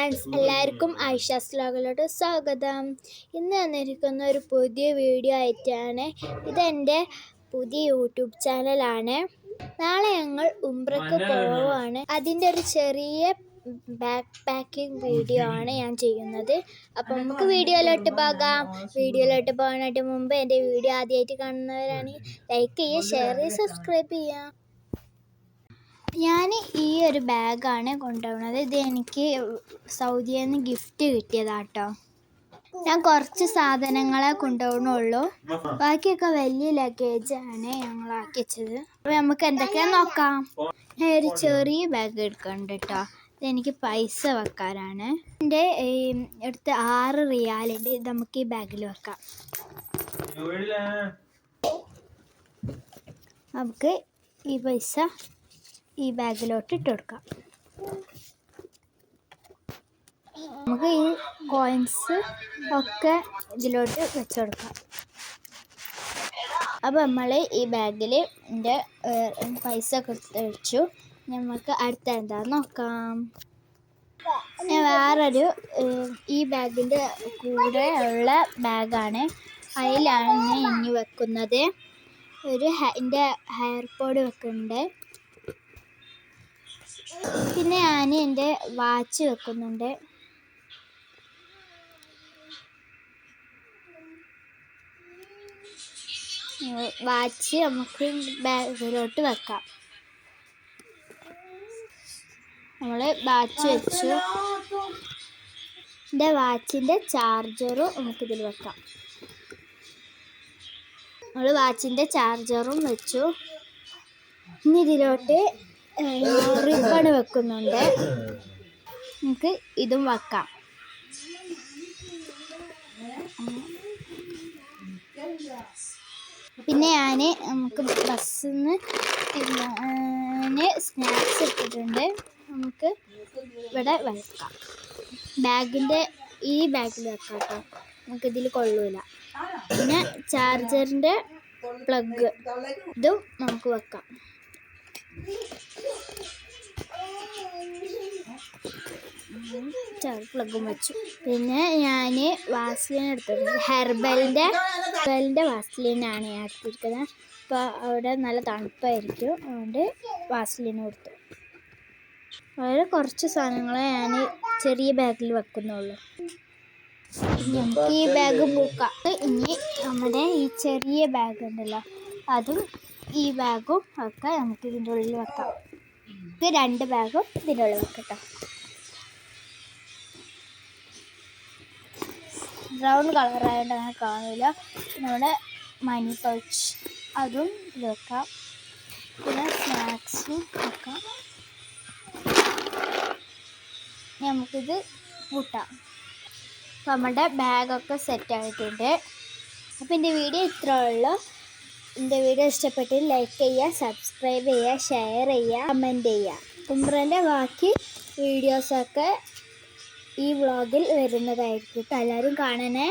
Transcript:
Friends, എല്ലാവർക്കും ആയിഷാസ് വ്ലോഗിലോട്ട് സ്വാഗതം. ഇന്ന് വന്നിരിക്കുന്ന ഒരു പുതിയ വീഡിയോ ആയിട്ടാണ്. ഇതെൻ്റെ പുതിയ യൂട്യൂബ് ചാനലാണ്. നാളെ ഞങ്ങൾ ഉംറയ്ക്ക് പോവുകയാണ്. അതിൻ്റെ ഒരു ചെറിയ ബാക്ക് പാക്കിംഗ് വീഡിയോ ആണ് ഞാൻ ചെയ്യുന്നത്. അപ്പം നമുക്ക് വീഡിയോയിലോട്ട് പോകാം. വീഡിയോയിലോട്ട് പോകാനായിട്ട് മുമ്പ് എൻ്റെ വീഡിയോ ആദ്യമായിട്ട് കാണുന്നവരാണെങ്കിൽ ലൈക്ക് ചെയ്യുക, ഷെയർ ചെയ്യുക, സബ്സ്ക്രൈബ് ചെയ്യുക. ഞാൻ ഈ ഒരു ബാഗാണ് കൊണ്ടുപോകുന്നത്. ഇത് എനിക്ക് സൗദിയിൽ നിന്ന് ഗിഫ്റ്റ് കിട്ടിയതാട്ടോ. ഞാൻ കുറച്ച് സാധനങ്ങളെ കൊണ്ടുപോകണുള്ളൂ, ബാക്കിയൊക്കെ വലിയ ലഗേജാണ് ഞങ്ങളാക്കി വെച്ചത്. അപ്പോൾ നമുക്ക് എന്തൊക്കെയാണെന്ന് നോക്കാം. ഞാൻ ഒരു ചെറിയ ബാഗ് എടുക്കുന്നുണ്ട് കേട്ടോ. ഇതെനിക്ക് പൈസ വെക്കാനാണ്. എൻ്റെ അടുത്ത് 6 റിയാലുണ്ട്. ഇത് നമുക്ക് ഈ ബാഗിൽ വെക്കാം. നമുക്ക് ഈ പൈസ ഈ ബാഗിലോട്ട് ഇട്ട് കൊടുക്കാം. നമുക്ക് ഈ കോയിൻസ് ഒക്കെ ഇതിലോട്ട് വെച്ച് കൊടുക്കാം. അപ്പോൾ നമ്മൾ ഈ ബാഗിൽ എൻ്റെ പൈസ ഒക്കെ വെച്ചു. നമുക്ക് അടുത്ത എന്താണെന്ന് നോക്കാം. ഞാൻ വേറൊരു ഈ ബാഗിൻ്റെ കൂടെ ഉള്ള ബാഗാണ്, അതിലാണ് ഞാൻ ഇനി വെക്കുന്നത്. ഒരു എൻ്റെ ഹെയർ പോഡ് വെക്കുന്നുണ്ട്. പിന്നെ ഞാൻ എൻ്റെ വാച്ച് വെക്കുന്നുണ്ട്. വാച്ച് നമുക്ക് ബാഗിലോട്ട് വെക്കാം. നമ്മൾ വാച്ച് വെച്ചു. എൻ്റെ വാച്ചിൻ്റെ ചാർജറും നമുക്കിതിൽ വെക്കാം. നമ്മൾ വാച്ചിൻ്റെ ചാർജറും വെച്ചു. ഇനി ഇതിലോട്ട് റിബൺ വെക്കുന്നുണ്ട്. നമുക്ക് ഇതും വെക്കാം. പിന്നെ നമുക്ക് ബസ്സിൽ നിന്ന് സ്നാക്സ് ഇട്ടിട്ടുണ്ട്. നമുക്ക് ഇവിടെ വെക്കാം. ബാഗിൻ്റെ ഈ ബാഗിൽ വെക്കാം കേട്ടോ, നമുക്കിതിൽ കൊള്ളൂല. പിന്നെ ചാർജറിൻ്റെ പ്ലഗ് ഇതും നമുക്ക് വെക്കാം. പ്ലഗും വെച്ചു. പിന്നെ ഞാൻ വാസ്ലിൻ എടുത്തിട്ടുണ്ട്. ഹെർബലിൻ്റെ വാസ്ലിനാണ് ഞാൻ എടുത്തിരിക്കുന്നത്. അപ്പോൾ അവിടെ നല്ല തണുപ്പായിരിക്കും, അതുകൊണ്ട് വാസ്ലിൻ കൊടുത്തു. വളരെ കുറച്ച് സാധനങ്ങളെ ഞാൻ ചെറിയ ബാഗിൽ വെക്കുന്നുള്ളൂ. നമുക്ക് ഈ ബാഗ് പൂക്കാം. ഇനി നമ്മുടെ ഈ ചെറിയ ബാഗ് ഉണ്ടല്ലോ, അതും ഈ ബാഗും ഒക്കെ നമുക്ക് ഇതിൻ്റെ ഉള്ളിൽ വെക്കാം. ഇത് 2 ബാഗും ഇതിൻ്റെ ഉള്ളിൽ വെക്കട്ടോ. ബ്രൗൺ കളറായതുകൊണ്ട് അങ്ങനെ കാണില്ല. നമ്മുടെ മണി പൗച്ച് അതും ഇത് വെക്കാം. പിന്നെ സ്നാക്സും വെക്കാം. നമുക്കിത് കൂട്ടാം. അപ്പോൾ നമ്മുടെ ബാഗൊക്കെ സെറ്റായിട്ടുണ്ട്. അപ്പോൾ എൻ്റെ വീഡിയോ ഇത്ര ഉള്ളൂ. എൻ്റെ വീഡിയോ ഇഷ്ടപ്പെട്ട് ലൈക്ക് ചെയ്യുക, സബ്സ്ക്രൈബ് ചെയ്യുക, ഷെയർ ചെയ്യുക, കമൻറ്റ് ചെയ്യുക. ഉംറൻ്റെ ബാക്കി വീഡിയോസൊക്കെ ഈ വ്ളോഗിൽ വരുന്നതായിരിക്കും. എല്ലാവരും കാണണേ.